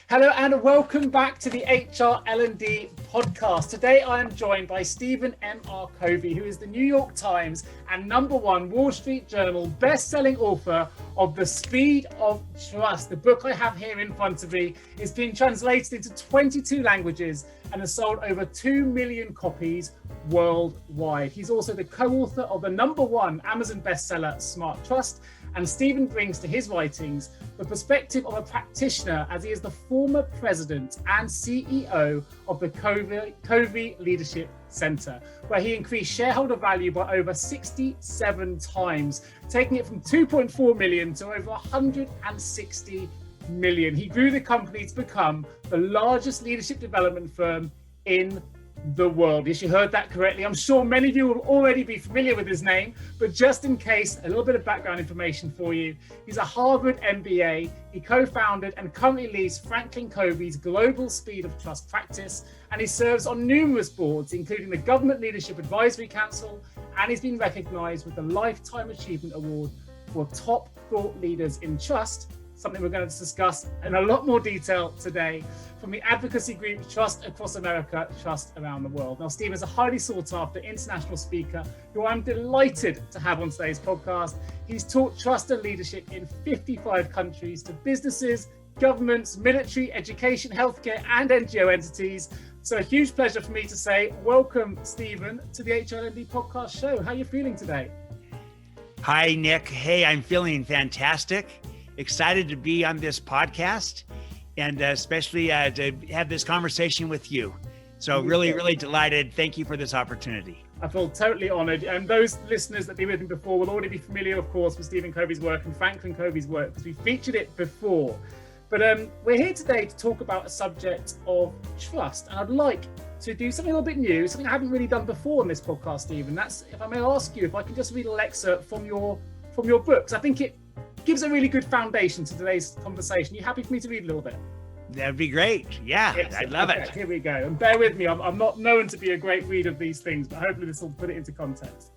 Hello and welcome back to the HR L&D Podcast. Today I am joined by Stephen M.R. Covey, who is the New York Times and #1 Wall Street Journal best-selling author of The Speed of Trust. The book I have here in front of me is being translated into 22 languages and has sold over 2 million copies worldwide. He's also the co-author of the #1 Amazon bestseller, Smart Trust. And Stephen brings to his writings the perspective of a practitioner, as he is the former president and CEO of the Covey Leadership Center, where he increased shareholder value by over 67 times, taking it from 2.4 million to over 160 million. He grew the company to become the largest leadership development firm in the world. Yes, you heard that correctly. I'm sure many of you will already be familiar with his name, but just in case, a little bit of background information for you. He's a Harvard MBA. He co-founded and currently leads FranklinCovey's Global Speed of Trust practice, and he serves on numerous boards, including the Government Leadership Advisory Council, and he's been recognized with the Lifetime Achievement Award for Top Thought Leaders in Trust, something we're going to discuss in a lot more detail today, from the advocacy group Trust Across America, Trust Around the World. Now, Steve is a highly sought after international speaker who I'm delighted to have on today's podcast. He's taught trust and leadership in 55 countries to businesses, governments, military, education, healthcare, and NGO entities. So a huge pleasure for me to say, welcome, Stephen, to the HR L&D Podcast show. How are you feeling today? Hi, Nick. Hey, I'm feeling fantastic. Excited to be on this podcast, and especially to have this conversation with you. So really delighted. Thank you for this opportunity. I feel totally honored. And those listeners that have been with me before will already be familiar, of course, with Stephen Covey's work and FranklinCovey's work, because we featured it before. But we're here today to talk about a subject of trust. And I'd like to do something a little bit new, something I haven't really done before on this podcast, Stephen. That's, if I may ask you, if I can just read a little excerpt from your books. I think it gives a really good foundation to today's conversation. You happy for me to read a little bit? That'd be great. Yeah, I'd love it. Here we go. And bear with me, I'm not known to be a great reader of these things, but hopefully this will put it into context.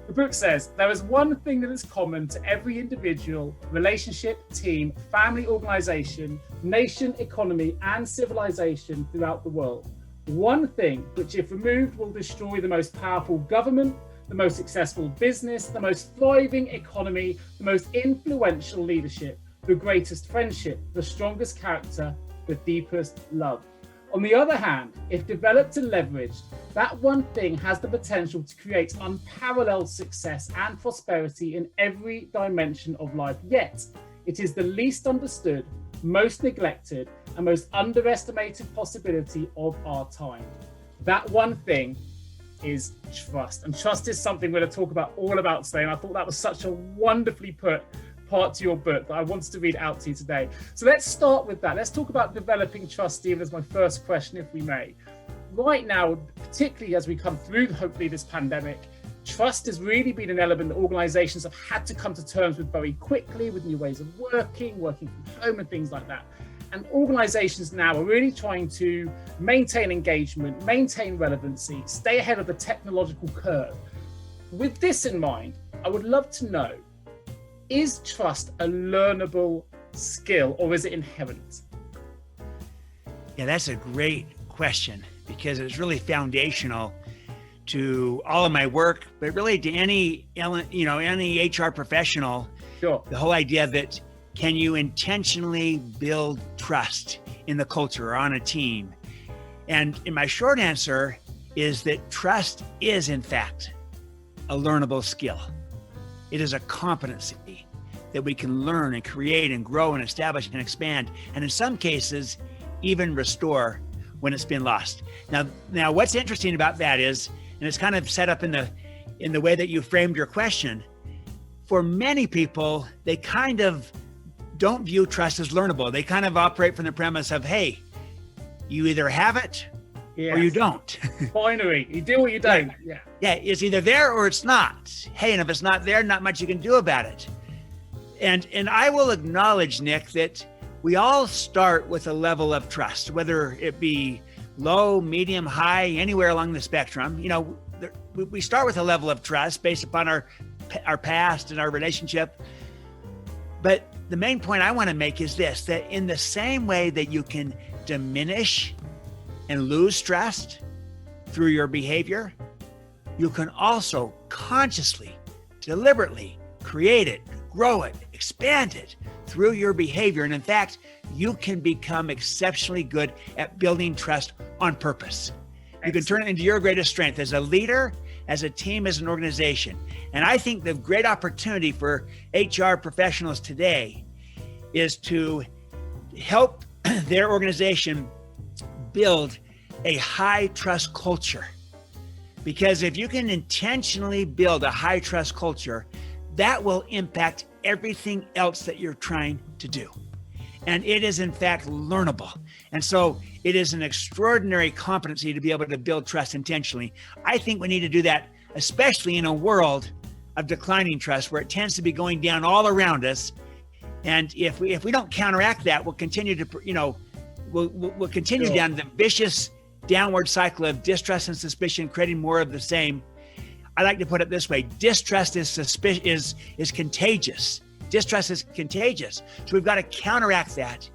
The book says, there is one thing that is common to every individual, relationship, team, family, organization, nation, economy, and civilization throughout the world. One thing which, if removed, will destroy the most powerful government, the most successful business, the most thriving economy, the most influential leadership, the greatest friendship, the strongest character, the deepest love. On the other hand, if developed and leveraged, that one thing has the potential to create unparalleled success and prosperity in every dimension of life. Yet, it is the least understood, most neglected, and most underestimated possibility of our time. That one thing is trust. And trust is something we're going to talk about all about today. And I thought that was such a wonderfully put part to your book that I wanted to read out to you today. So let's start with that. Let's talk about developing trust, Stephen, as my first question, if we may. Right now, particularly as we come through, hopefully, this pandemic, trust has really been an element that organizations have had to come to terms with very quickly, with new ways of working from home and things like that. And organizations now are really trying to maintain engagement, maintain relevancy, stay ahead of the technological curve. With this in mind, I would love to know, is trust a learnable skill or is it inherent? Yeah, that's a great question, because it's really foundational to all of my work, but really to any HR professional. Sure. The whole idea that, can you intentionally build trust in the culture or on a team? And my short answer is that trust is, in fact, a learnable skill. It is a competency that we can learn and create and grow and establish and expand, and in some cases, even restore when it's been lost. Now, what's interesting about that is, and it's kind of set up in the way that you framed your question, for many people, they kind of don't view trust as learnable. They kind of operate from the premise of, hey, you either have it or you don't. Binary, you do or you don't. Right. Yeah, it's either there or it's not. Hey, and if it's not there, not much you can do about it. And I will acknowledge, Nick, that we all start with a level of trust, whether it be low, medium, high, anywhere along the spectrum. We start with a level of trust based upon our past and our relationship. But the main point I want to make is this, that in the same way that you can diminish and lose trust through your behavior, you can also consciously, deliberately create it, grow it, expand it through your behavior. And in fact, you can become exceptionally good at building trust on purpose. You can turn it into your greatest strength as a leader, as a team, as an organization. And I think the great opportunity for HR professionals today is to help their organization build a high trust culture. Because if you can intentionally build a high trust culture, that will impact everything else that you're trying to do. And it is in fact learnable. And so it is an extraordinary competency to be able to build trust intentionally. I think we need to do that, especially in a world of declining trust where it tends to be going down all around us. And if we don't counteract that, we'll continue to, we'll continue down the vicious downward cycle of distrust and suspicion, creating more of the same. I like to put it this way: distrust is contagious. Distrust is contagious. So we've got to counteract that.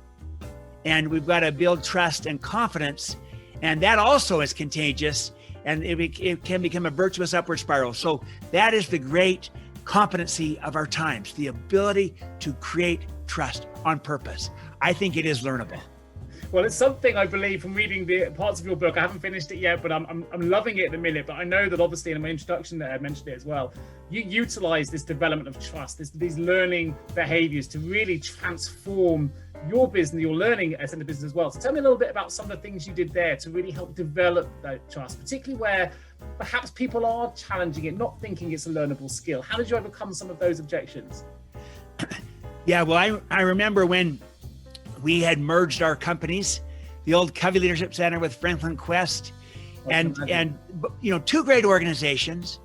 And we've got to build trust and confidence. And that also is contagious. And it can become a virtuous upward spiral. So that is the great competency of our times, the ability to create trust on purpose. I think it is learnable. Well, it's something I believe from reading the parts of your book. I haven't finished it yet, but I'm loving it at the minute. But I know that obviously in my introduction there, I mentioned it as well. You utilize this development of trust, these learning behaviors to really transform your business, your learning as in the business as well. So tell me a little bit about some of the things you did there to really help develop that trust, particularly where perhaps people are challenging it, not thinking it's a learnable skill. How did you overcome some of those objections? Yeah, well, I remember when we had merged our companies, the old Covey Leadership Center with FranklinCovey, and two great organizations,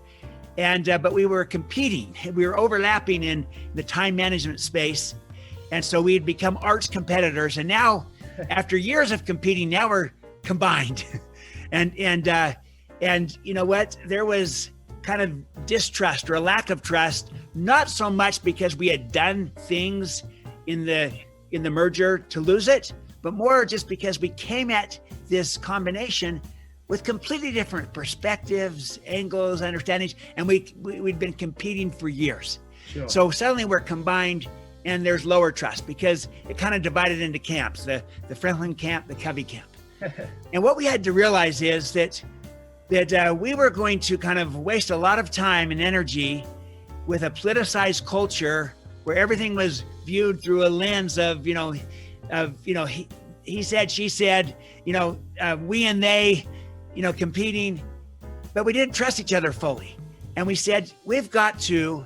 but we were competing. We were overlapping in the time management space, and so we had become arch competitors. And now, after years of competing, now we're combined. and you know what? There was kind of distrust or a lack of trust, not so much because we had done things in the merger to lose it, but more just because we came at this combination with completely different perspectives, angles, understandings, and we'd been competing for years. Sure. So suddenly we're combined and there's lower trust because it kind of divided into camps, the Franklin camp, the Covey camp. And what we had to realize is that we were going to kind of waste a lot of time and energy with a politicized culture where everything was viewed through a lens of, he said, she said, we and they, competing, but we didn't trust each other fully. And we said, we've got to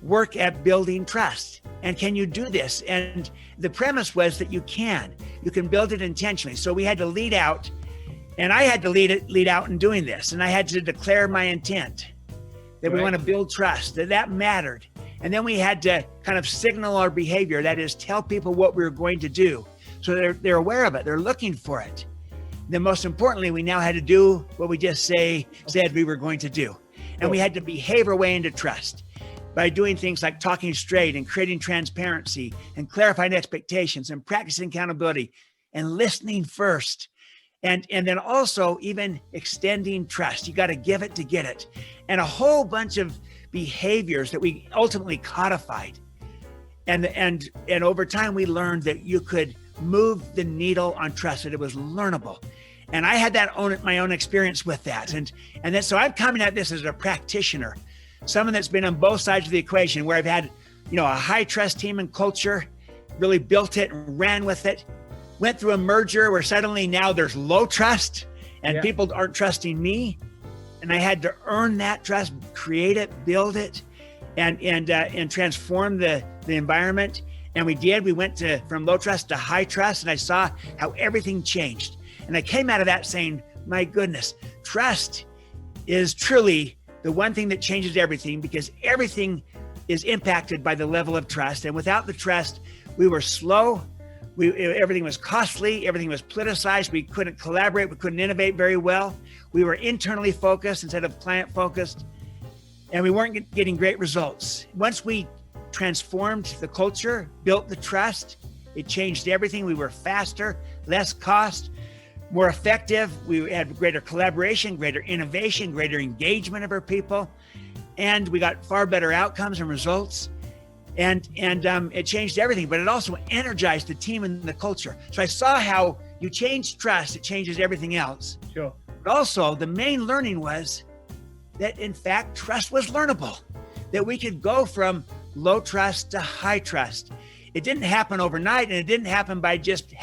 work at building trust. And can you do this? And the premise was that you can build it intentionally. So we had to lead out, and I had to lead out in doing this. And I had to declare my intent that we want to build trust, that mattered. And then we had to kind of signal our behavior, that is, tell people what we were going to do. So they're aware of it, they're looking for it. Then most importantly, we now had to do what we just said we were going to do. And we had to behave our way into trust by doing things like talking straight and creating transparency and clarifying expectations and practicing accountability and listening first. And then also even extending trust. You got to give it to get it. And a whole bunch of behaviors that we ultimately codified. And over time, we learned that you could move the needle on trust, that it was learnable. And I had my own experience with that. And then, so I'm coming at this as a practitioner, someone that's been on both sides of the equation, where I've had, a high trust team and culture, really built it and ran with it, went through a merger where suddenly now there's low trust and people aren't trusting me. And I had to earn that trust, create it, build it, and transform the environment. And we did. We went from low trust to high trust, and I saw how everything changed. And I came out of that saying, my goodness, trust is truly the one thing that changes everything, because everything is impacted by the level of trust. And without the trust, we were slow. Everything was costly. Everything was politicized. We couldn't collaborate. We couldn't innovate very well. We were internally focused instead of client focused, and we weren't getting great results. Once we transformed the culture, built the trust. It changed everything. We were faster, less cost, more effective. We had greater collaboration, greater innovation, greater engagement of our people. And we got far better outcomes and results. And it changed everything, but it also energized the team and the culture. So I saw how you change trust, it changes everything else. Sure. But also the main learning was that in fact, trust was learnable, that we could go from low trust to high trust. It didn't happen overnight, and it didn't happen by just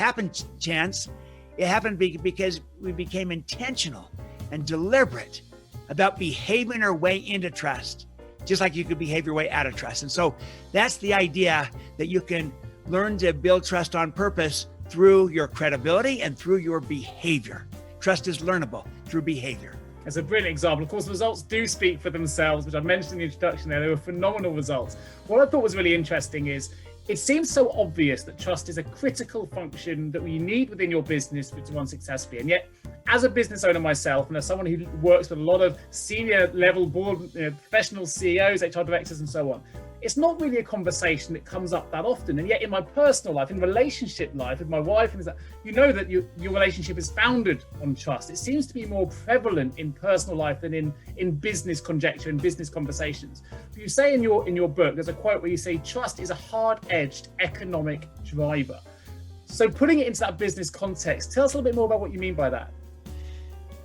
chance. It happened because we became intentional and deliberate about behaving our way into trust, just like you could behave your way out of trust. And so that's the idea, that you can learn to build trust on purpose through your credibility and through your behavior. Trust is learnable through behavior. That's a brilliant example. Of course, the results do speak for themselves, which I mentioned in the introduction there. They were phenomenal results. What I thought was really interesting is it seems so obvious that trust is a critical function that you need within your business to run successfully. And yet, as a business owner myself, and as someone who works with a lot of senior level board, professional CEOs, HR directors, and so on, it's not really a conversation that comes up that often. And yet in my personal life, in relationship life with my wife, and you know that your relationship is founded on trust. It seems to be more prevalent in personal life than in business conjecture and business conversations. You say in your book, there's a quote where you say, trust is a hard-edged economic driver. So putting it into that business context, tell us a little bit more about what you mean by that.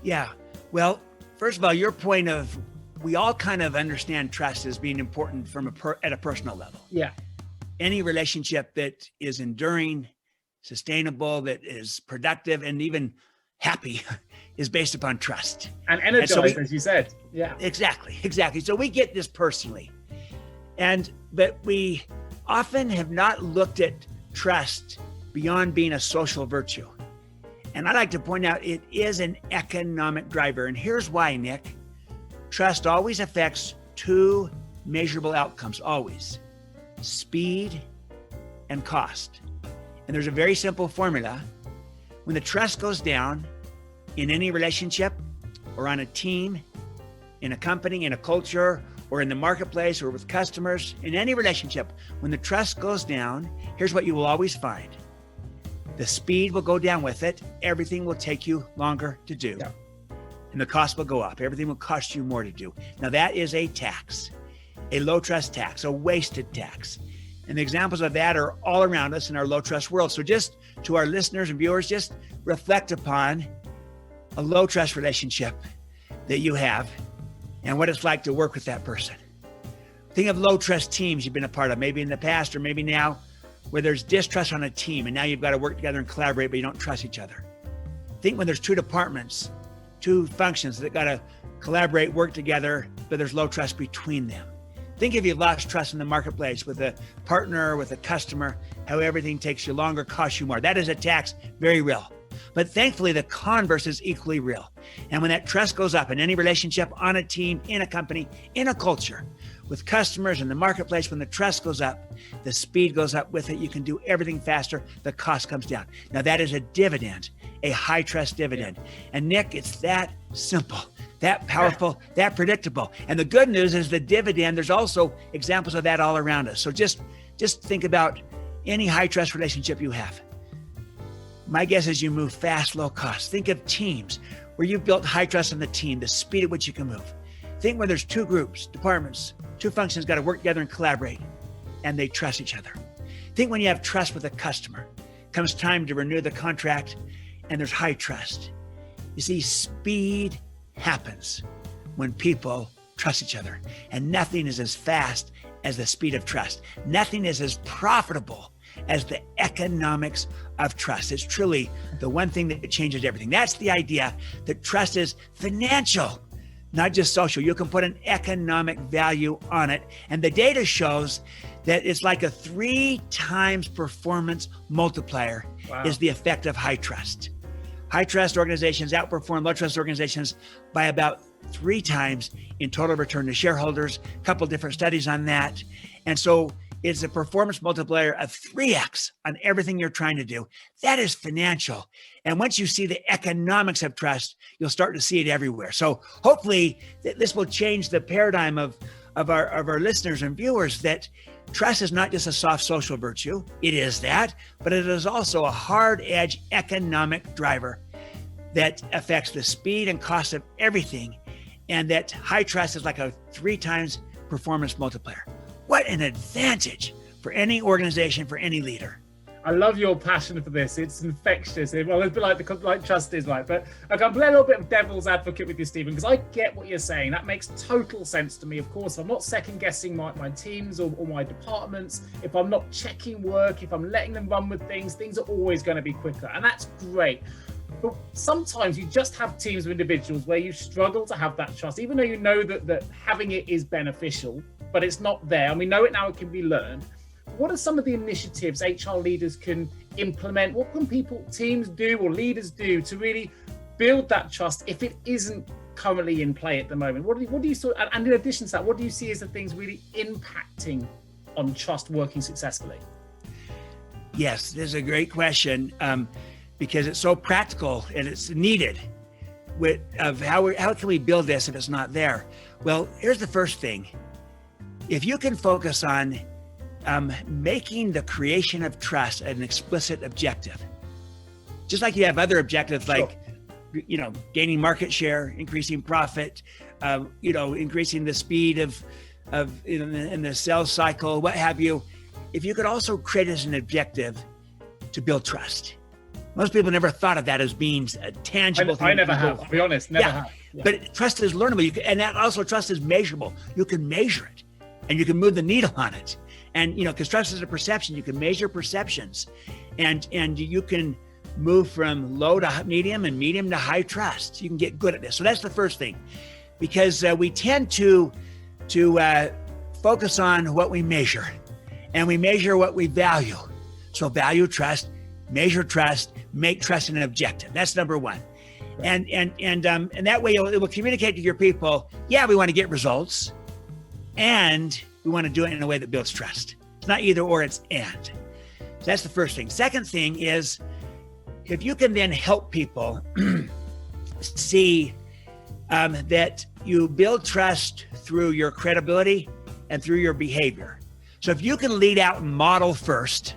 Yeah, well, first of all, your point of, we all kind of understand trust as being important at a personal level. Yeah. Any relationship that is enduring, sustainable, that is productive, and even happy is based upon trust. And energized, as you said. Yeah. Exactly. So we get this personally. But we often have not looked at trust beyond being a social virtue. And I'd like to point out it is an economic driver. And here's why, Nick. Trust always affects two measurable outcomes, always: speed and cost. And there's a very simple formula. When the trust goes down in any relationship or on a team, in a company, in a culture, or in the marketplace, or with customers, in any relationship, when the trust goes down, here's what you will always find. The speed will go down with it. Everything will take you longer to do. Yeah. And the cost will go up. Everything will cost you more to do. Now that is a tax, a low trust tax, a wasted tax. And the examples of that are all around us in our low trust world. So just to our listeners and viewers, just reflect upon a low trust relationship that you have and what it's like to work with that person. Think of low trust teams you've been a part of, maybe in the past or maybe now, where there's distrust on a team and now you've got to work together and collaborate, but you don't trust each other. Think when there's two departments, two functions that got to collaborate, work together, but there's low trust between them. Think if you've lost trust in the marketplace with a partner, with a customer, how everything takes you longer, costs you more. That is a tax, very real. But thankfully, the converse is equally real. And when that trust goes up in any relationship, on a team, in a company, in a culture, with customers in the marketplace, when the trust goes up, the speed goes up with it. You can do everything faster. The cost comes down. Now that is a dividend, a high trust dividend. And Nick, it's that simple, that powerful, that predictable. And the good news is the dividend, there's also examples of that all around us. So just think about any high trust relationship you have. My guess is you move fast, low cost. Think of teams where you've built high trust in the team, the speed at which you can move. Think when there's two groups, departments, two functions got to work together and collaborate, and they trust each other. Think when you have trust with a customer, comes time to renew the contract, and there's high trust. You see, speed happens when people trust each other, and nothing is as fast as the speed of trust. Nothing is as profitable as the economics of trust. It's truly the one thing that changes everything. That's the idea that trust is financial, not just social. You can put an economic value on it. And the data shows that it's like a 3 times performance multiplier. Wow. Is the effect of high trust. High trust organizations outperform low trust organizations by about 3 times in total return to shareholders. A couple different studies on that. And so it's a performance multiplier of 3x on everything you're trying to do. That is financial. And once you see the economics of trust, you'll start to see it everywhere. So hopefully this will change the paradigm of our listeners and viewers, that trust is not just a soft social virtue. It is that, but it is also a hard edge economic driver that affects the speed and cost of everything. And that high trust is like a 3 times performance multiplier. What an advantage for any organization, for any leader. I love your passion for this. It's infectious. Well, it's a bit like trust is like, but I can play a little bit of devil's advocate with you, Stephen, because I get what you're saying. That makes total sense to me. Of course, I'm not second guessing my teams or my departments. If I'm not checking work, if I'm letting them run with things are always going to be quicker. And that's great. But sometimes you just have teams of individuals where you struggle to have that trust, even though you know that having it is beneficial, but it's not there. And we know it now, it can be learned. What are some of the initiatives HR leaders can implement? What can teams do or leaders do to really build that trust if it isn't currently in play at the moment? What do you sort, and in addition to that, what do you see as the things really impacting on trust working successfully? Yes, this is a great question because it's so practical and it's needed. Of how can we build this if it's not there? Well, here's the first thing. If you can focus on making the creation of trust an explicit objective, just like you have other objectives like, gaining market share, increasing profit, increasing the speed of in the sales cycle, what have you. If you could also create as an objective to build trust. Most people never thought of that as being a tangible thing. I never have, to be honest, never have. Yeah. But trust is learnable, and that also trust is measurable. You can measure it, and you can move the needle on it. And, because trust is a perception, you can measure perceptions and you can move from low to medium and medium to high trust. You can get good at this. So that's the first thing, because we tend to focus on what we measure, and we measure what we value. So value trust, measure trust, make trust an objective. That's number one. Right. And that way it will communicate to your people, yeah, we want to get results, and we want to do it in a way that builds trust. It's not either or, it's and. So that's the first thing. Second thing is, if you can then help people see that you build trust through your credibility and through your behavior. So if you can lead out and model first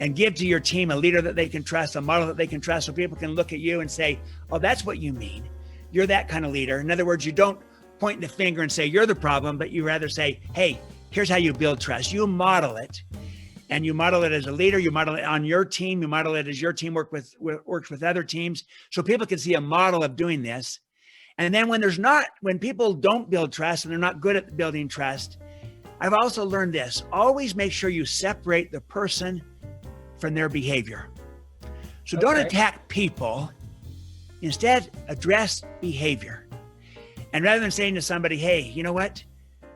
and give to your team a leader that they can trust, a model that they can trust, so people can look at you and say, oh, that's what you mean. You're that kind of leader. In other words, you don't point the finger and say you're the problem, but you rather say, hey, here's how you build trust. You model it, and you model it as a leader. You model it on your team. You model it as your team works with other teams, so people can see a model of doing this. And then when people don't build trust and they're not good at building trust, I've also learned this: always make sure you separate the person from their behavior. So Don't attack people. Instead, address behavior. And rather than saying to somebody, hey, you know what?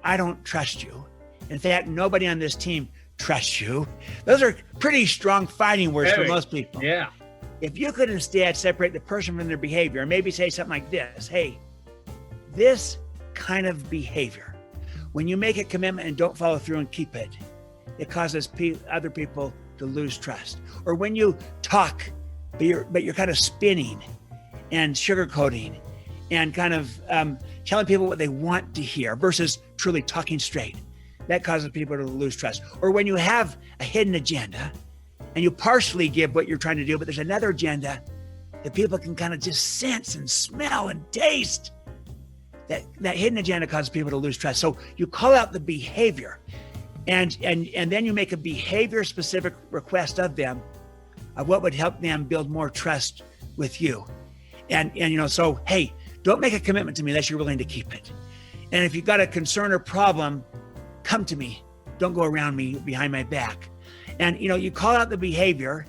I don't trust you. In fact, nobody on this team trusts you. Those are pretty strong fighting words for most people. Yeah. If you could instead separate the person from their behavior and maybe say something like this: hey, this kind of behavior, when you make a commitment and don't follow through and keep it, it causes other people to lose trust. Or when you talk, but you're kind of spinning and sugarcoating and kind of telling people what they want to hear versus truly talking straight, that causes people to lose trust. Or when you have a hidden agenda and you partially give what you're trying to do, but there's another agenda that people can kind of just sense and smell and taste, that hidden agenda causes people to lose trust. So you call out the behavior and then you make a behavior specific request of them of what would help them build more trust with you. And so, hey, don't make a commitment to me unless you're willing to keep it. And if you've got a concern or problem, come to me. Don't go around me behind my back. And, you call out the behavior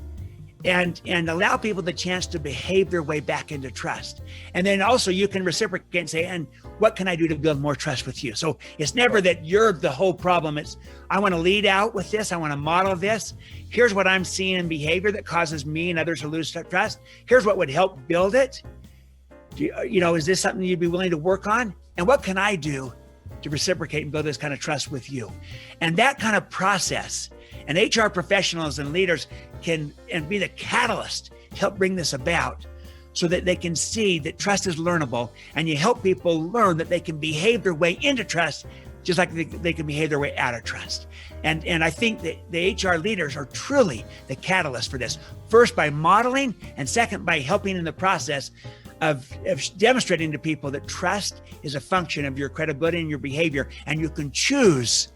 and allow people the chance to behave their way back into trust. And then also you can reciprocate and say, and what can I do to build more trust with you? So it's never that you're the whole problem. It's, I want to lead out with this. I want to model this. Here's what I'm seeing in behavior that causes me and others to lose trust. Here's what would help build it. Is this something you'd be willing to work on? And what can I do to reciprocate and build this kind of trust with you? And that kind of process, and HR professionals and leaders can be the catalyst to help bring this about so that they can see that trust is learnable, and you help people learn that they can behave their way into trust just like they can behave their way out of trust. And I think that the HR leaders are truly the catalyst for this. First, by modeling, and second, by helping in the process of demonstrating to people that trust is a function of your credibility and your behavior, and you can choose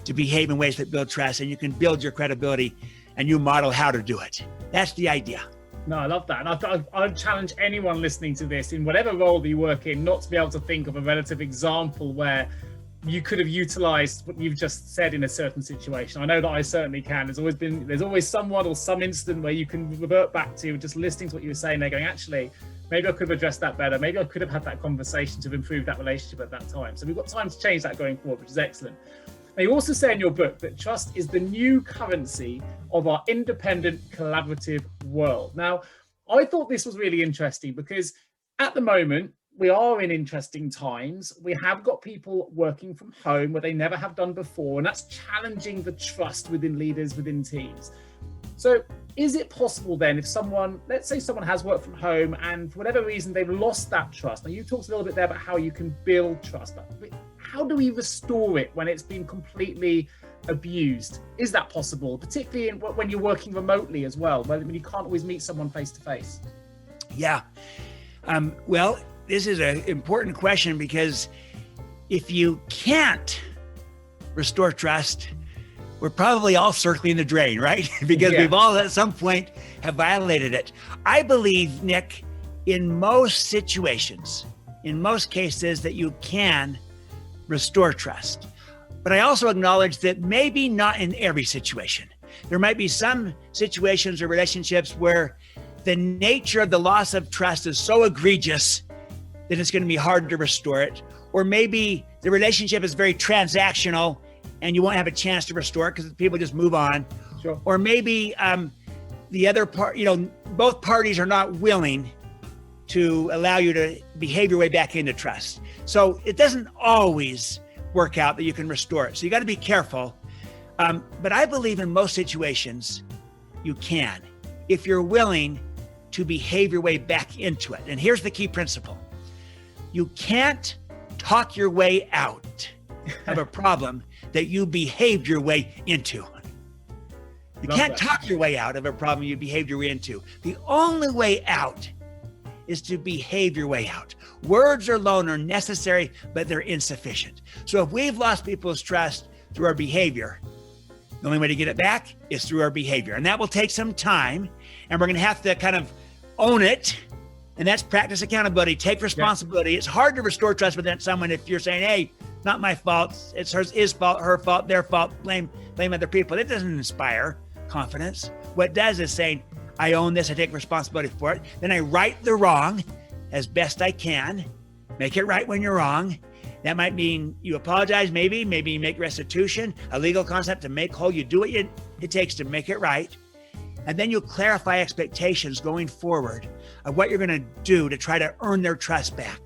to behave in ways that build trust, and you can build your credibility, and you model how to do it. That's the idea. No, I love that. And I'd challenge anyone listening to this in whatever role that you work in, not to be able to think of a relative example where you could have utilized what you've just said in a certain situation. I know that I certainly can. There's always someone or some incident where you can revert back to just listening to what you were saying. They're going, actually, maybe I could have addressed that better. Maybe I could have had that conversation to have improved that relationship at that time. So we've got time to change that going forward, which is excellent. Now, you also say in your book that trust is the new currency of our independent, collaborative world. Now, I thought this was really interesting because at the moment, we are in interesting times. We have got people working from home where they never have done before, and that's challenging the trust within leaders, within teams. So is it possible then, if someone, let's say someone has worked from home and for whatever reason they've lost that trust? Now, you talked a little bit there about how you can build trust, but how do we restore it when it's been completely abused? Is that possible, particularly when you're working remotely as well, when you can't always meet someone face to face? Yeah. Well, this is an important question, because if you can't restore trust, we're probably all circling the drain, right? Because we've all at some point have violated it. I believe, Nick, in most situations, in most cases, that you can restore trust. But I also acknowledge that maybe not in every situation. There might be some situations or relationships where the nature of the loss of trust is so egregious that it's going to be hard to restore it. Or maybe the relationship is very transactional and you won't have a chance to restore it because people just move on. Sure. Or maybe the other part, both parties are not willing to allow you to behave your way back into trust. So it doesn't always work out that you can restore it. So you got to be careful. But I believe in most situations you can, if you're willing to behave your way back into it. And here's the key principle. You can't talk your way out of a problem that you behaved your way into. You can't talk your way out of a problem you behaved your way into. The only way out is to behave your way out. Words alone are necessary, but they're insufficient. So if we've lost people's trust through our behavior, the only way to get it back is through our behavior. And that will take some time, and we're going to have to kind of own it. And that's practice accountability, take responsibility. It's hard to restore trust with someone if you're saying, hey, not my fault, it's his fault, her fault, their fault, blame other people. It doesn't inspire confidence. What it does is saying, I own this, I take responsibility for it. Then I right the wrong as best I can, make it right when you're wrong. That might mean you apologize, maybe you make restitution, a legal concept to make whole. You do what it takes to make it right. And then you clarify expectations going forward of what you're going to do to try to earn their trust back.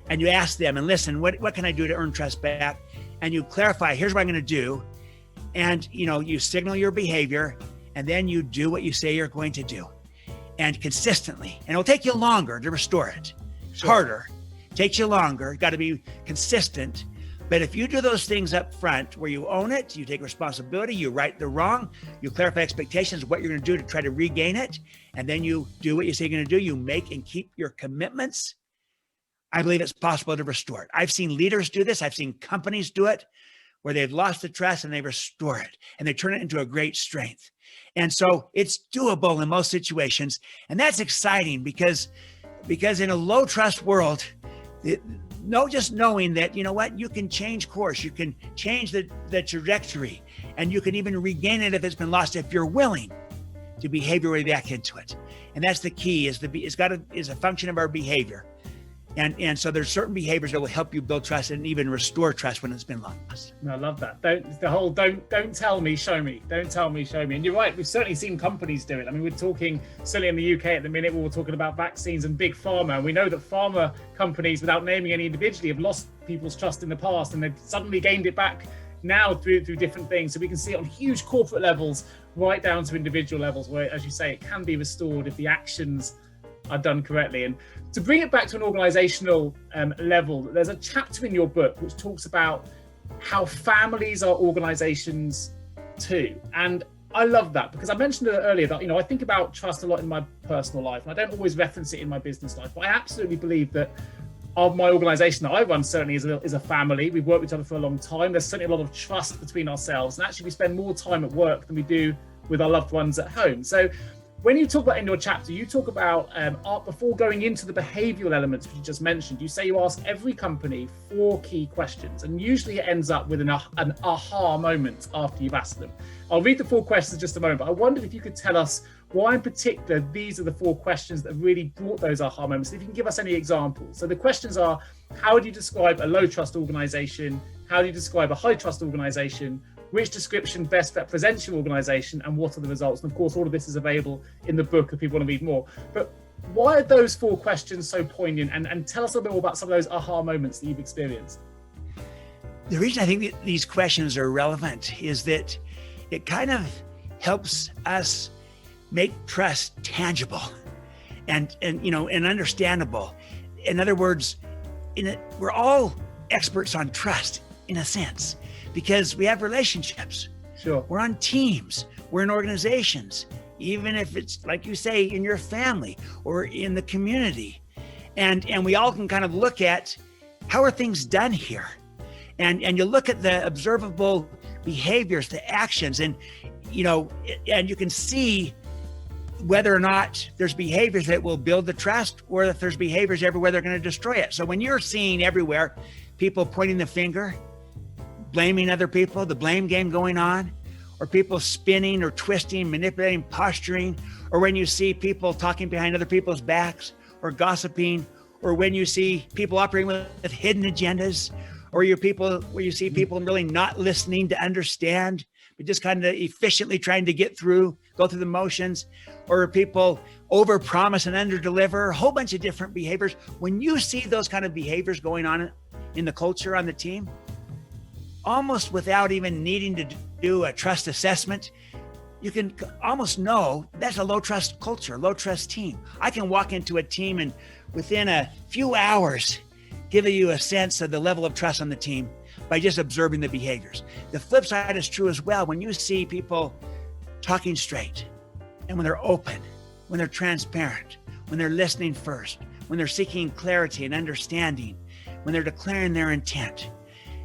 And you ask them, and listen, what can I do to earn trust back? And you clarify, here's what I'm going to do. And you signal your behavior, and then you do what you say you're going to do. And consistently. And it'll take you longer to restore it. It's harder. It takes you longer. You've got to be consistent. But if you do those things up front where you own it, you take responsibility, you right the wrong, you clarify expectations of what you're going to do to try to regain it, and then you do what you say you're going to do, you make and keep your commitments, I believe it's possible to restore it. I've seen leaders do this. I've seen companies do it where they've lost the trust and they restore it and they turn it into a great strength. And so it's doable in most situations. And that's exciting because in a low trust world, just knowing that, you can change course, you can change the trajectory, and you can even regain it if it's been lost, if you're willing to behave your way back into it. And that's the key, is a function of our behavior. And so there's certain behaviors that will help you build trust and even restore trust when it's been lost. I love that. Don't tell me, show me. Don't tell me, show me. And you're right, we've certainly seen companies do it. I mean, we're talking, certainly in the UK at the minute, we're talking about vaccines and big pharma. And we know that pharma companies, without naming any individually, have lost people's trust in the past, and they've suddenly gained it back now through different things. So we can see it on huge corporate levels, right down to individual levels, where, as you say, it can be restored if the actions are done correctly. And to bring it back to an organizational level, there's a chapter in your book which talks about how families are organizations too. And I love that because I mentioned it earlier that, I think about trust a lot in my personal life, and I don't always reference it in my business life, but I absolutely believe that of my organization that I run certainly is a family. We've worked with each other for a long time. There's certainly a lot of trust between ourselves, and actually we spend more time at work than we do with our loved ones at home. So when you talk about in your chapter, you talk about before going into the behavioral elements which you just mentioned, you say you ask every company 4 key questions, and usually it ends up with an aha moment after you've asked them. I'll read the 4 questions in just a moment, but I wondered if you could tell us why in particular these are the 4 questions that have really brought those aha moments. If you can give us any examples. So the questions are, how do you describe a low trust organization? How do you describe a high trust organization? Which description best represents your organization, and what are the results? And of course, all of this is available in the book if people want to read more. But why are those 4 questions so poignant? And tell us a bit more about some of those aha moments that you've experienced. The reason I think that these questions are relevant is that it kind of helps us make trust tangible and understandable. In other words, we're all experts on trust in a sense, because we have relationships. Sure. We're on teams, we're in organizations, even if it's like you say, in your family or in the community. And we all can kind of look at how are things done here. And you look at the observable behaviors, the actions, and you can see whether or not there's behaviors that will build the trust, or if there's behaviors everywhere they're going to destroy it. So when you're seeing everywhere people pointing the finger, blaming other people, the blame game going on, or people spinning or twisting, manipulating, posturing, or when you see people talking behind other people's backs or gossiping, or when you see people operating with hidden agendas, or where you see people really not listening to understand, but just kind of efficiently trying to go through the motions, or people overpromise and underdeliver, a whole bunch of different behaviors. When you see those kind of behaviors going on in the culture on the team, almost without even needing to do a trust assessment, you can almost know that's a low trust culture, low trust team. I can walk into a team and within a few hours, give you a sense of the level of trust on the team by just observing the behaviors. The flip side is true as well. When you see people talking straight, and when they're open, when they're transparent, when they're listening first, when they're seeking clarity and understanding, when they're declaring their intent,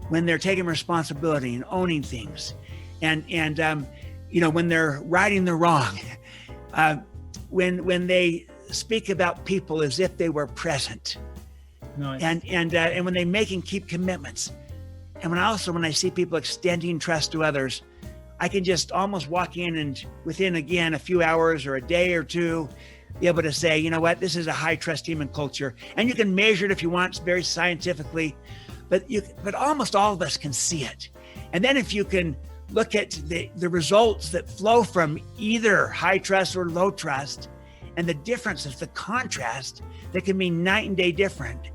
when they're taking responsibility and owning things, and when they're righting the wrong, when they speak about people as if they were present, nice. and when they make and keep commitments, and when I see people extending trust to others, I can just almost walk in and within again a few hours or a day or two, be able to say, you know what, this is a high trust team and culture, and you can measure it if you want, very scientifically. But almost all of us can see it. And then if you can look at the results that flow from either high trust or low trust, and the differences, the contrast that can be night and day different,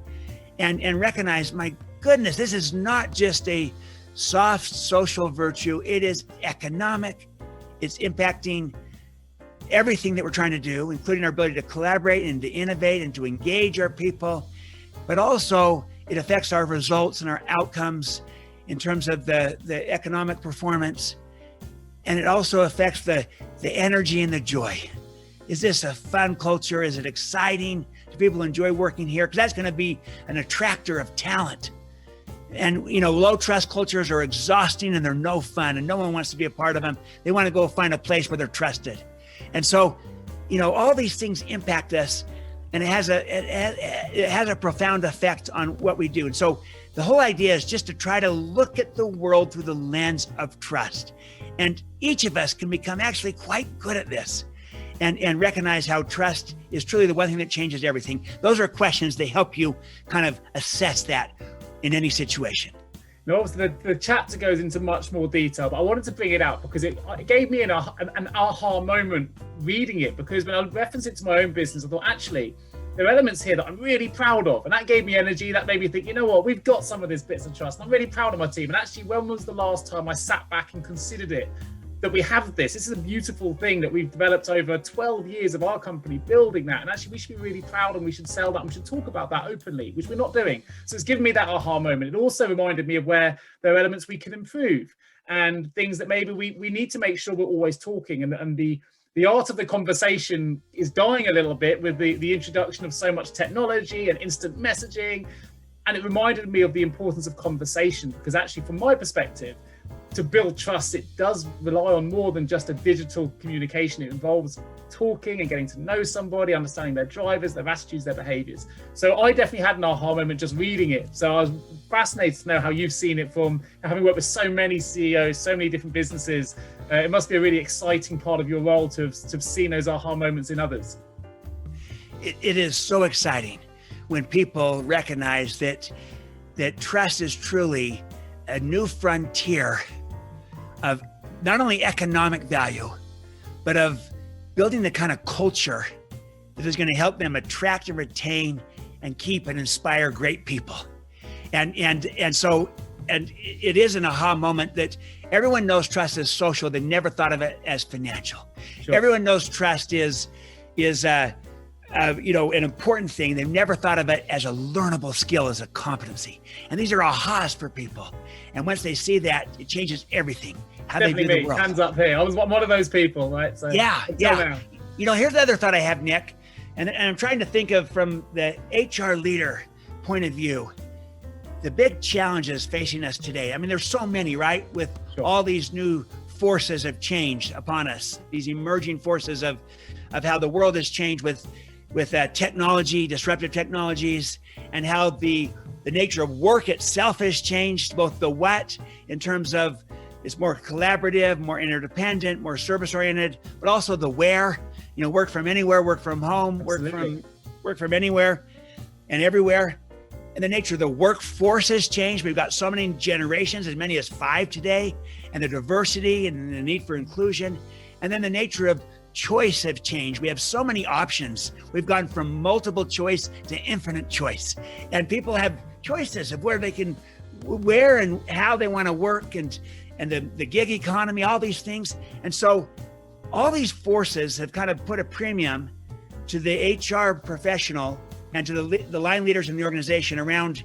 and recognize, my goodness, this is not just a soft social virtue. It is economic. It's impacting everything that we're trying to do, including our ability to collaborate and to innovate and to engage our people, but also it affects our results and our outcomes in terms of the economic performance. And it also affects the energy and the joy. Is this a fun culture? Is it exciting? Do people enjoy working here? Because that's going to be an attractor of talent. And, low trust cultures are exhausting and they're no fun and no one wants to be a part of them. They want to go find a place where they're trusted. And so, all these things impact us. And it has a profound effect on what we do. And so the whole idea is just to try to look at the world through the lens of trust. And each of us can become actually quite good at this and recognize how trust is truly the one thing that changes everything. Those are questions that help you kind of assess that in any situation. Now, obviously, the chapter goes into much more detail, but I wanted to bring it out because it gave me an aha moment reading it, because when I referenced it to my own business, I thought, actually, there are elements here that I'm really proud of. And that gave me energy. That made me think, you know what, we've got some of these bits of trust. I'm really proud of my team. And actually, when was the last time I sat back and considered it that we have this. This is a beautiful thing that we've developed over 12 years of our company building that. And actually, we should be really proud and we should sell that and we should talk about that openly, which we're not doing. So it's given me that aha moment. It also reminded me of where there are elements we can improve and things that maybe we need to make sure we're always talking. And the art of the conversation is dying a little bit with the introduction of so much technology and instant messaging. And it reminded me of the importance of conversation, because actually, from my perspective, to build trust, it does rely on more than just a digital communication. It involves talking and getting to know somebody, understanding their drivers, their attitudes, their behaviors. So I definitely had an aha moment just reading it. So I was fascinated to know how you've seen it from having worked with so many CEOs, so many different businesses. It must be a really exciting part of your role to have seen those aha moments in others. It is so exciting when people recognize that trust is truly a new frontier of not only economic value, but of building the kind of culture that is going to help them attract and retain and keep and inspire great people. And it is an aha moment that everyone knows trust is social. They never thought of it as financial. Sure. Everyone knows trust is an important thing. They've never thought of it as a learnable skill, as a competency. And these are ahas for people. And once they see that, it changes everything. How Definitely they view the world. Hands up here. I was one of those people, right? So yeah. Here's the other thought I have, Nick, and I'm trying to think of from the HR leader point of view, the big challenges facing us today. I mean, there's so many, right? With all these new forces have changed upon us, these emerging forces of how the world has changed with technology, disruptive technologies, and how the nature of work itself has changed, both the what in terms of it's more collaborative, more interdependent, more service-oriented, but also the where, work from anywhere, work from home, work from anywhere and everywhere. And the nature of the workforce has changed. We've got so many generations, as many as 5 today, and the diversity and the need for inclusion. And then the nature of choice have changed. We have so many options. We've gone from multiple choice to infinite choice. And people have choices of where and how they want to work and the gig economy, all these things. And so all these forces have kind of put a premium to the HR professional and to the line leaders in the organization around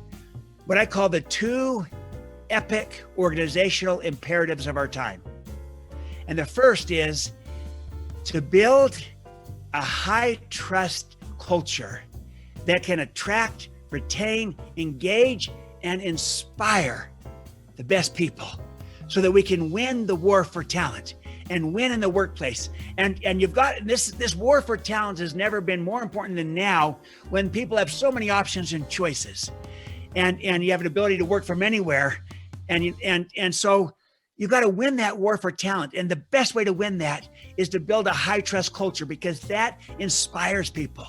what I call the 2 epic organizational imperatives of our time. And the first is to build a high trust culture that can attract, retain, engage, and inspire the best people so that we can win the war for talent and win in the workplace. And you've got this war for talent has never been more important than now, when people have so many options and choices, and you have an ability to work from anywhere. And so you've got to win that war for talent. And the best way to win that is to build a high trust culture, because that inspires people.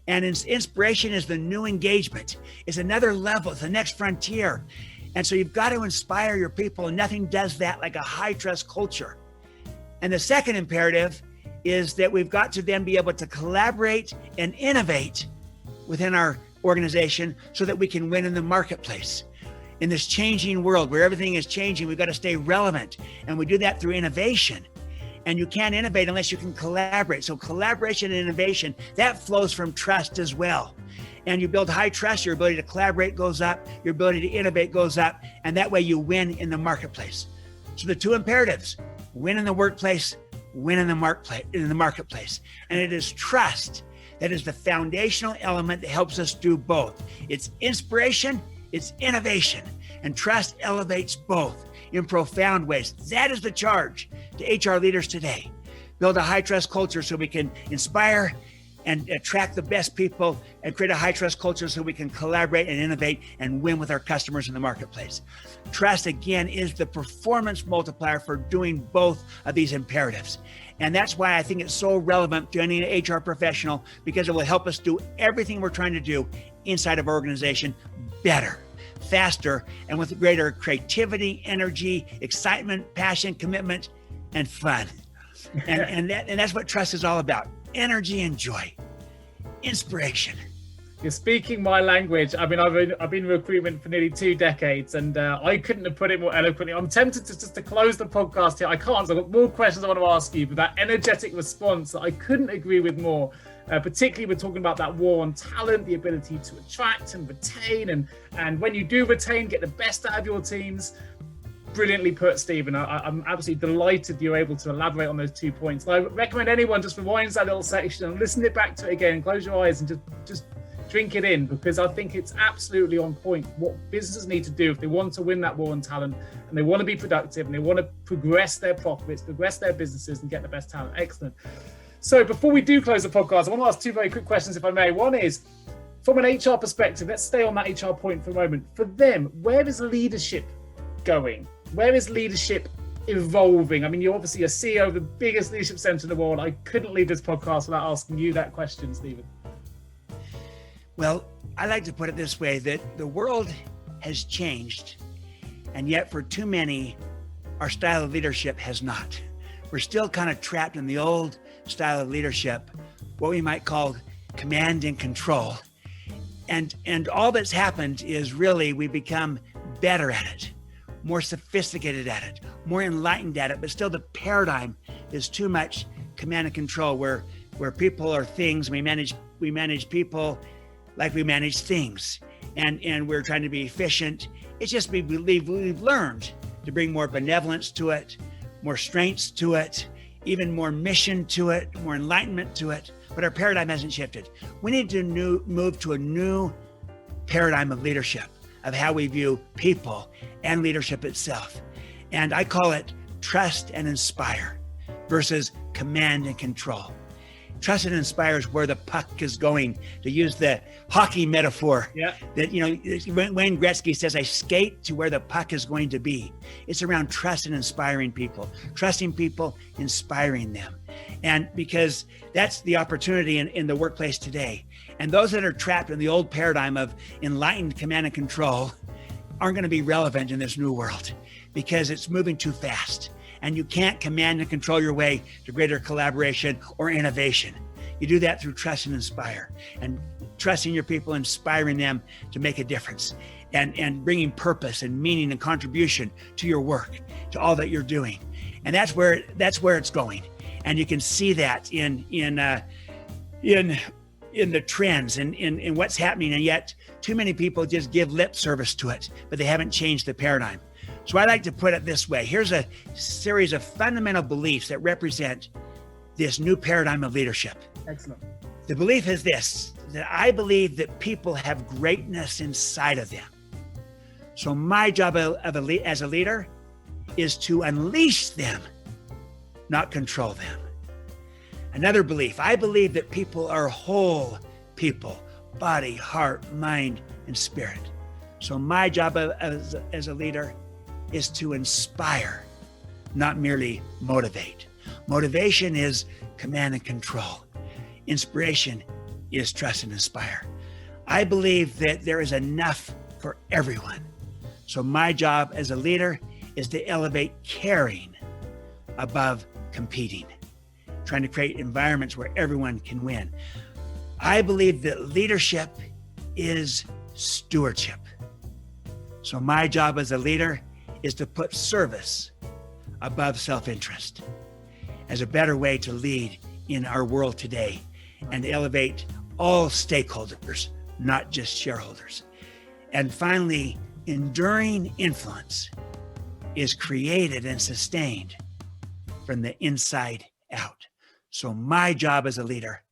And inspiration is the new engagement. It's another level. It's the next frontier. And so you've got to inspire your people, and nothing does that like a high trust culture. And the second imperative is that we've got to then be able to collaborate and innovate within our organization so that we can win in the marketplace. In this changing world where everything is changing, we've got to stay relevant. And we do that through innovation. And you can't innovate unless you can collaborate. So collaboration and innovation, that flows from trust as well. And you build high trust, your ability to collaborate goes up, your ability to innovate goes up, and that way you win in the marketplace. So the 2 imperatives: win in the workplace, win in the marketplace. And it is trust that is the foundational element that helps us do both. It's inspiration, it's innovation, and trust elevates both in profound ways. That is the charge to HR leaders today. Build a high trust culture so we can inspire and attract the best people, and create a high trust culture so we can collaborate and innovate and win with our customers in the marketplace. Trust, again, is the performance multiplier for doing both of these imperatives. And that's why I think it's so relevant to any HR professional, because it will help us do everything we're trying to do inside of our organization better, faster, and with greater creativity, energy, excitement, passion, commitment, and fun. And that's what trust is all about. Energy and joy, inspiration, You're speaking my language. I mean, I've been in recruitment for nearly 2 decades, and I couldn't have put it more eloquently. I'm tempted to just to close the podcast here. I can't. So I've got more questions I want to ask you, but that energetic response that I couldn't agree with more. Particularly, we're talking about that war on talent, the ability to attract and retain, and when you do retain, get the best out of your teams. Brilliantly put, Stephen. I'm absolutely delighted you're able to elaborate on those 2 points. And I recommend anyone just rewinds that little section and listen it back to it again, and close your eyes and just drink it in, because I think it's absolutely on point what businesses need to do if they want to win that war on talent, and they want to be productive, and they want to progress their profits, progress their businesses, and get the best talent. Excellent. So before we do close the podcast, I want to ask 2 very quick questions, if I may. One is, from an HR perspective, let's stay on that HR point for a moment. For them, where is leadership going? Where is leadership evolving? I mean, you're obviously a CEO of the biggest leadership center in the world. I couldn't leave this podcast without asking you that question, Stephen. Well, I like to put it this way, that the world has changed, and yet for too many, our style of leadership has not. We're still kind of trapped in the old style of leadership, what we might call command and control. And all that's happened is really we become better at it, more sophisticated at it, more enlightened at it, but still the paradigm is too much command and control, where people are things. We manage people like we manage things, and we're trying to be efficient. It's just we've learned to bring more benevolence to it, more strengths to it, even more mission to it, more enlightenment to it, but our paradigm hasn't shifted. We need to move to a new paradigm of leadership, of how we view people and leadership itself. And I call it trust and inspire versus command and control. Trust and inspire is where the puck is going, to use the hockey metaphor. Yeah. That, Wayne Gretzky says, I skate to where the puck is going to be. It's around trust and inspiring people, trusting people, inspiring them. And because that's the opportunity in the workplace today. And those that are trapped in the old paradigm of enlightened command and control aren't going to be relevant in this new world, because it's moving too fast. And you can't command and control your way to greater collaboration or innovation. You do that through trust and inspire, and trusting your people, inspiring them to make a difference, and bringing purpose and meaning and contribution to your work, to all that you're doing. And that's where it's going. And you can see that in the trends and in what's happening. And yet too many people just give lip service to it, but they haven't changed the paradigm. So I like to put it this way. Here's a series of fundamental beliefs that represent this new paradigm of leadership. Excellent. The belief is this, that I believe that people have greatness inside of them. So my job as a leader is to unleash them, not control them. Another belief, I believe that people are whole people, body, heart, mind, and spirit. So my job as a leader is to inspire, not merely motivate. Motivation is command and control. Inspiration is trust and inspire. I believe that there is enough for everyone. So my job as a leader is to elevate caring above competing, trying to create environments where everyone can win. I believe that leadership is stewardship. So my job as a leader is to put service above self-interest as a better way to lead in our world today, and elevate all stakeholders, not just shareholders. And finally, enduring influence is created and sustained from the inside out. So my job as a leader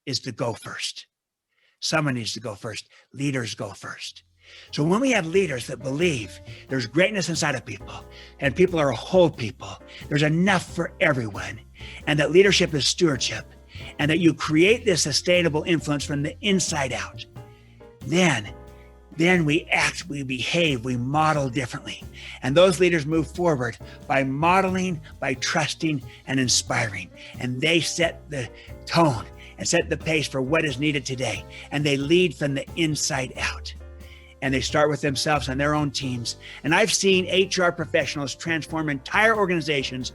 is to go first. Someone needs to go first. Leaders go first. So when we have leaders that believe there's greatness inside of people, and people are whole people, there's enough for everyone, and that leadership is stewardship, and that you create this sustainable influence from the inside out, then we act, we behave, we model differently. And those leaders move forward by modeling, by trusting and inspiring. And they set the tone and set the pace for what is needed today. And they lead from the inside out. And they start with themselves and their own teams. And I've seen HR professionals transform entire organizations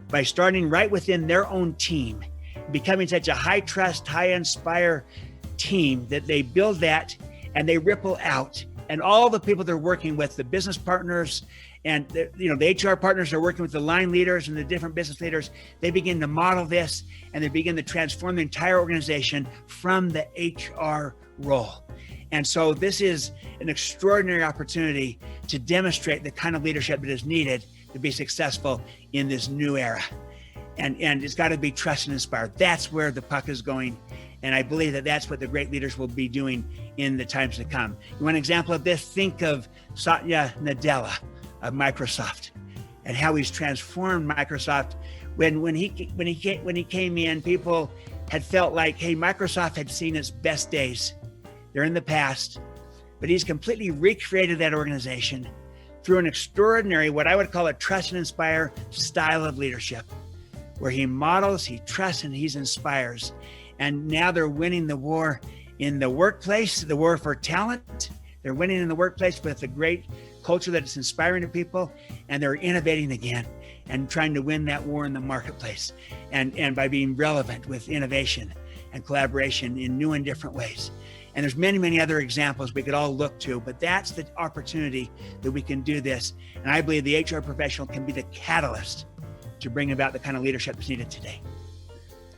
by starting right within their own team, becoming such a high trust, high inspire team, that they build that and they ripple out. And all the people they're working with, the business partners and the HR partners are working with the line leaders and the different business leaders, they begin to model this and they begin to transform the entire organization from the HR role. And so this is an extraordinary opportunity to demonstrate the kind of leadership that is needed to be successful in this new era. And it's got to be trust and inspire. That's where the puck is going. And I believe that that's what the great leaders will be doing in the times to come. You want an example of this? Think of Satya Nadella of Microsoft and how he's transformed Microsoft. When he came in, people had felt like, hey, Microsoft had seen its best days. They're in the past, but he's completely recreated that organization through an extraordinary, what I would call a trust and inspire style of leadership, where he models, he trusts, and he inspires. And now they're winning the war in the workplace, the war for talent. They're winning in the workplace with a great culture that is inspiring to people, and they're innovating again and trying to win that war in the marketplace. And by being relevant with innovation and collaboration in new and different ways. And there's many, many other examples we could all look to, but that's the opportunity that we can do this. And I believe the HR professional can be the catalyst to bring about the kind of leadership that's needed today.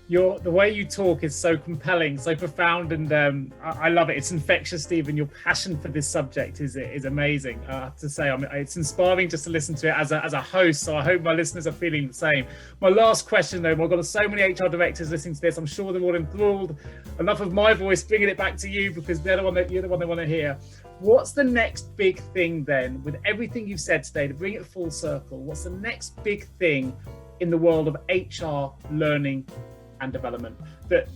The way you talk is so compelling, so profound, and I love it. It's infectious, Stephen. Your passion for this subject is amazing. I have to say, it's inspiring just to listen to it as a host. So I hope my listeners are feeling the same. My last question, though, I've got so many HR directors listening to this. I'm sure they're all enthralled. Enough of my voice, bringing it back to you because you're the one they want to hear. What's the next big thing then, with everything you've said today, to bring it full circle? What's the next big thing in the world of HR learning and development that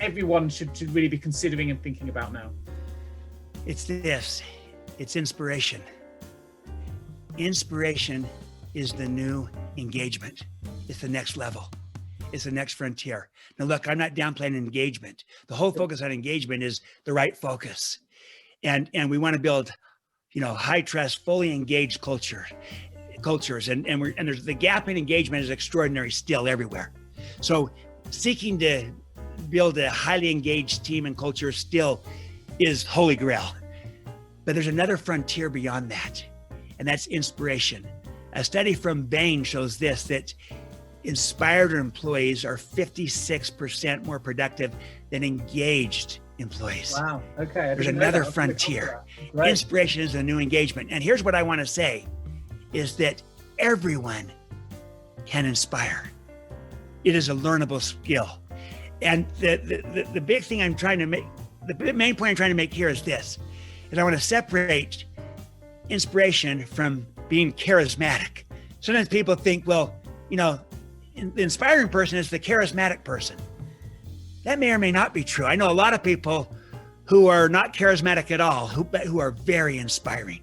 everyone should really be considering and thinking about now? It's this. It's inspiration. Inspiration is the new engagement. It's the next level. It's the next frontier. Now, look, I'm not downplaying engagement. The whole focus on engagement is the right focus. And we want to build, high trust, fully engaged cultures. And there's the gap in engagement is extraordinary still everywhere. So seeking to build a highly engaged team and culture still is holy grail. But there's another frontier beyond that, and that's inspiration. A study from Bain shows this, that inspired employees are 56% more productive than engaged employees. Wow. Okay. There's another frontier. Right. Inspiration is a new engagement. And here's what I want to say is that everyone can inspire. It is a learnable skill. And the big thing I'm trying to make, the main point I'm trying to make here is this, is I want to separate inspiration from being charismatic. Sometimes people think, well, the inspiring person is the charismatic person. That may or may not be true. I know a lot of people who are not charismatic at all, who are very inspiring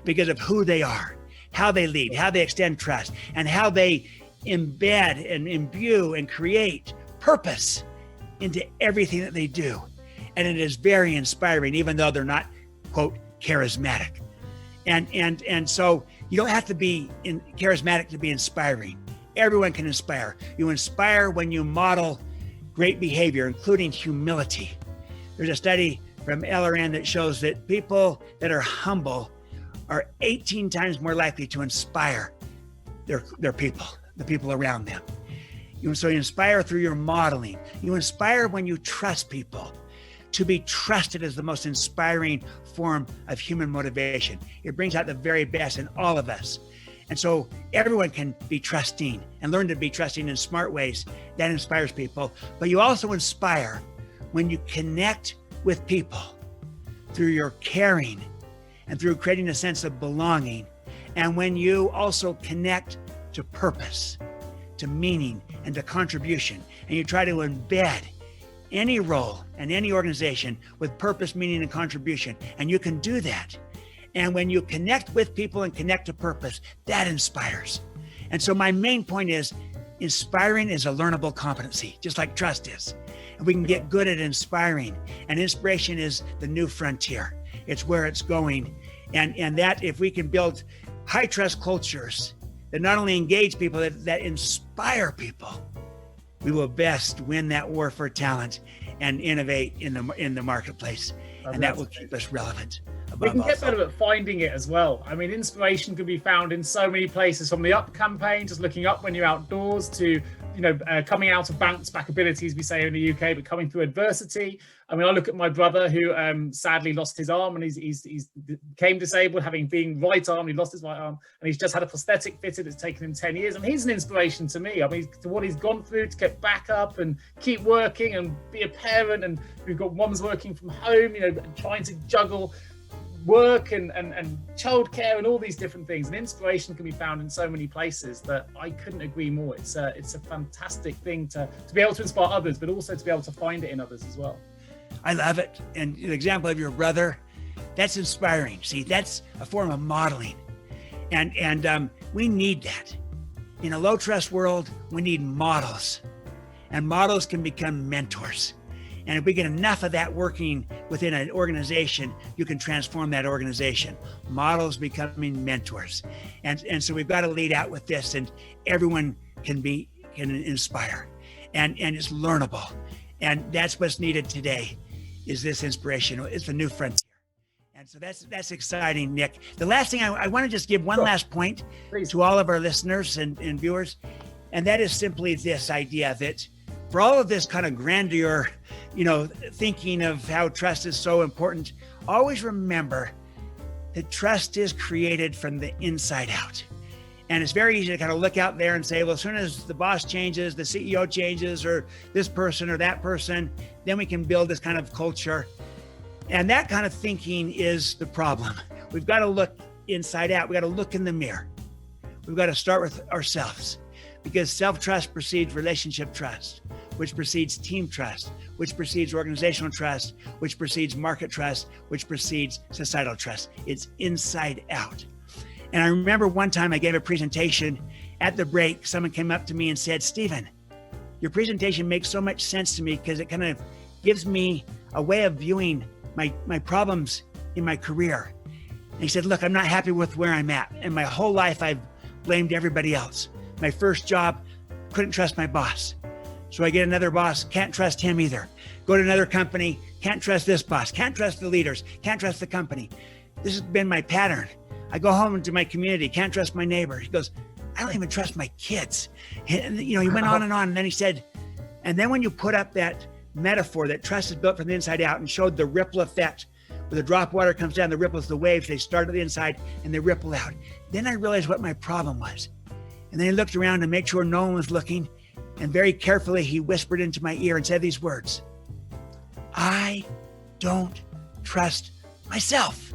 because of who they are, how they lead, how they extend trust, and how they embed and imbue and create purpose into everything that they do. And it is very inspiring, even though they're not, quote, charismatic. And so you don't have to be charismatic to be inspiring. Everyone can inspire. You inspire when you model great behavior, including humility. There's a study from L&D that shows that people that are humble are 18 times more likely to inspire their people, the people around them. So you inspire through your modeling. You inspire when you trust people. To be trusted is the most inspiring form of human motivation. It brings out the very best in all of us. And so everyone can be trusting and learn to be trusting in smart ways. That inspires people. But you also inspire when you connect with people through your caring and through creating a sense of belonging. And when you also connect to purpose, to meaning, and to contribution, and you try to embed any role and any organization with purpose, meaning, and contribution, and you can do that. And when you connect with people and connect to purpose, that inspires. And so my main point is, inspiring is a learnable competency, just like trust is. And we can get good at inspiring. And inspiration is the new frontier. It's where it's going. And that if we can build high trust cultures that not only engage people, that inspire people, we will best win that war for talent and innovate in the marketplace. And that will keep us relevant. We can get better at finding it as well. I mean, inspiration can be found in so many places, from the Up campaign, just looking up when you're outdoors, to coming out of bounce back abilities, we say in the UK, but coming through adversity. I mean, I look at my brother who sadly lost his arm, and he's became disabled, having been right arm. He lost his right arm, and he's just had a prosthetic fitted. It's taken him 10 years, and he's an inspiration to me. I mean, to what he's gone through to get back up and keep working and be a parent. And we've got moms working from home, trying to juggle work and childcare and all these different things. And inspiration can be found in so many places that I couldn't agree more. It's a fantastic thing to be able to inspire others, but also to be able to find it in others as well. I love it. And the example of your brother, that's inspiring. See, that's a form of modeling. And we need that. In a low trust world, we need models. And models can become mentors. And if we get enough of that working within an organization, you can transform that organization. Models becoming mentors. And so we've got to lead out with this, and everyone can inspire. And it's learnable. And that's what's needed today, is this inspiration. It's the new frontier. And so that's exciting, Nick. The last thing I want to just give one last point to all of our listeners and viewers. And that is simply this idea that for all of this kind of grandeur, thinking of how trust is so important, always remember that trust is created from the inside out. And it's very easy to kind of look out there and say, well, as soon as the boss changes, the CEO changes, or this person or that person, then we can build this kind of culture. And that kind of thinking is the problem. We've got to look inside out. We've got to look in the mirror. We've got to start with ourselves, because self-trust precedes relationship trust, which precedes team trust, which precedes organizational trust, which precedes market trust, which precedes societal trust. It's inside out. And I remember one time I gave a presentation. At the break, someone came up to me and said, Stephen, your presentation makes so much sense to me, because it kind of gives me a way of viewing my problems in my career. And he said, look, I'm not happy with where I'm at. And my whole life, I've blamed everybody else. My first job, couldn't trust my boss. So I get another boss, can't trust him either. Go to another company, can't trust this boss, can't trust the leaders, can't trust the company. This has been my pattern. I go home to my community, can't trust my neighbor. He goes, I don't even trust my kids. And, he went on, and then he said, and then when you put up that metaphor that trust is built from the inside out, and showed the ripple effect, where the drop of water comes down, the ripples, the waves, they start at the inside and they ripple out. Then I realized what my problem was. And then he looked around to make sure no one was looking. And very carefully, he whispered into my ear and said these words: I don't trust myself.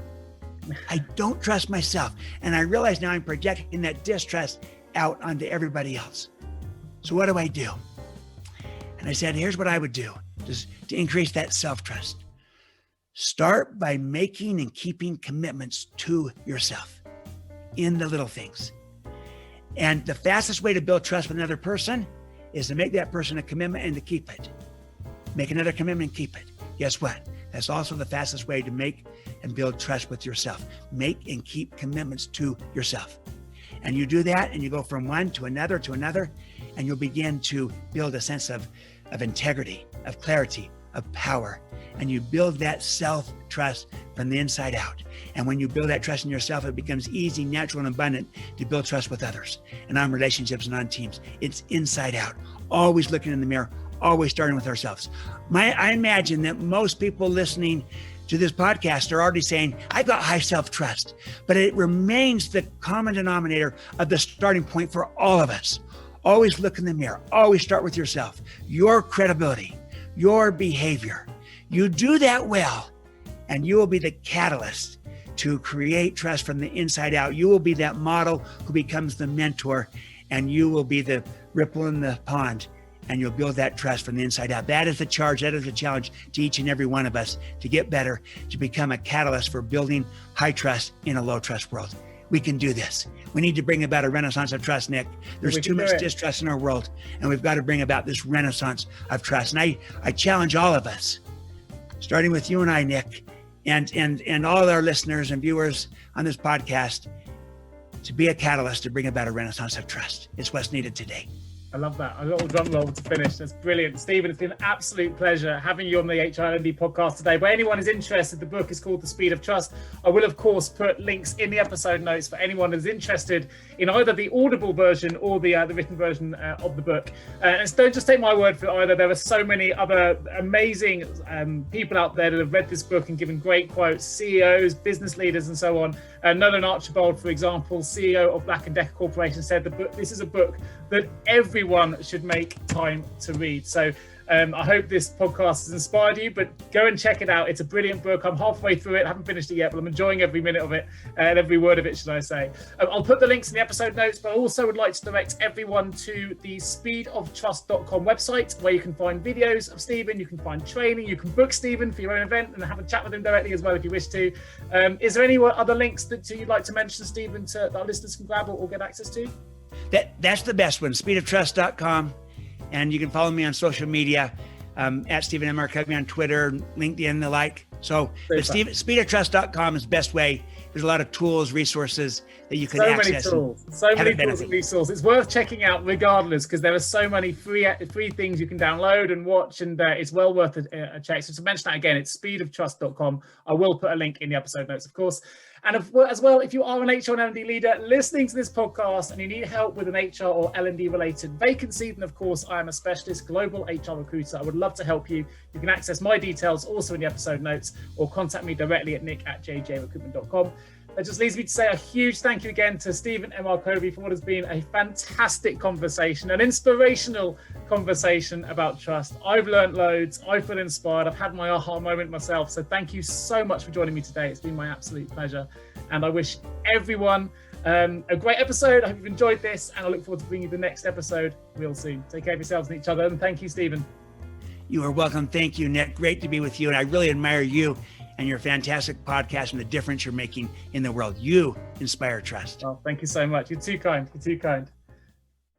I don't trust myself. And I realize now I'm projecting that distrust out onto everybody else. So what do I do? And I said, here's what I would do just to increase that self-trust. Start by making and keeping commitments to yourself in the little things. And the fastest way to build trust with another person is to make that person a commitment and to keep it. Make another commitment and keep it. Guess what? That's also the fastest way to make and build trust with yourself. Make and keep commitments to yourself. And you do that, and you go from one to another, and you'll begin to build a sense of integrity, of clarity, of power. And you build that self-trust from the inside out. And when you build that trust in yourself, it becomes easy, natural, and abundant to build trust with others and on relationships and on teams. It's inside out, always looking in the mirror, always starting with ourselves. I imagine that most people listening to this podcast are already saying, I've got high self-trust, but it remains the common denominator of the starting point for all of us. Always look in the mirror, always start with yourself, your credibility, your behavior. You do that well, and you will be the catalyst to create trust from the inside out. You will be that model who becomes the mentor, and you will be the ripple in the pond, and you'll build that trust from the inside out. That is the charge, that is the challenge to each and every one of us to get better, to become a catalyst for building high trust in a low trust world. We can do this. We need to bring about a renaissance of trust, Nick. There's too much distrust in our world, and we've got to bring about this renaissance of trust. And I challenge all of us, starting with you and I, Nick, and all our listeners and viewers on this podcast, to be a catalyst to bring about a renaissance of trust. It's what's needed today. I love that. A little drum roll to finish. That's brilliant. Stephen, it's been an absolute pleasure having you on the HR L&D podcast today. But anyone who's interested, the book is called The Speed of Trust. I will, of course, put links in the episode notes for anyone who's interested in either the audible version or the written version of the book. And don't just take my word for it either. There are so many other amazing people out there that have read this book and given great quotes, CEOs, business leaders, and so on. Nolan Archibald, for example, CEO of Black & Decker Corporation, said this is a book that everyone should make time to read. So I hope this podcast has inspired you, but go and check it out. It's a brilliant book. I'm halfway through it. I haven't finished it yet, but I'm enjoying every minute of it and every word of it, should I say. I'll put the links in the episode notes, but I also would like to direct everyone to the speedoftrust.com website, where you can find videos of Stephen, you can find training, you can book Stephen for your own event and have a chat with him directly as well if you wish to. Is there any other links that you'd like to mention, Stephen, that our listeners can grab or get access to? That's the best one, speedoftrust.com. And you can follow me on social media at Stephen M. R. Covey on Twitter, LinkedIn, the like. So speedoftrust.com is the best way. There's a lot of tools, resources that you can access. So many tools and resources. It's worth checking out regardless, because there are so many free things you can download and watch, and it's well worth a check. So to mention that again, it's speedoftrust.com. I will put a link in the episode notes, of course. And as well, if you are an HR and L&D leader listening to this podcast and you need help with an HR or L&D related vacancy, then of course I am a specialist global HR recruiter. I would love to help you. You can access my details also in the episode notes, or contact me directly at nick@jjrecruitment.com. That just leaves me to say a huge thank you again to Stephen M. R. Covey for what has been a fantastic conversation, an inspirational conversation about trust. I've learned loads. I feel inspired. I've had my aha moment myself. So thank you so much for joining me today. It's been my absolute pleasure. And I wish everyone a great episode. I hope you've enjoyed this, and I look forward to bringing you the next episode real soon. Take care of yourselves and each other. And thank you, Stephen. You are welcome. Thank you, Nick. Great to be with you. And I really admire you and your fantastic podcast and the difference you're making in the world. You inspire trust. Oh, thank you so much. You're too kind. You're too kind.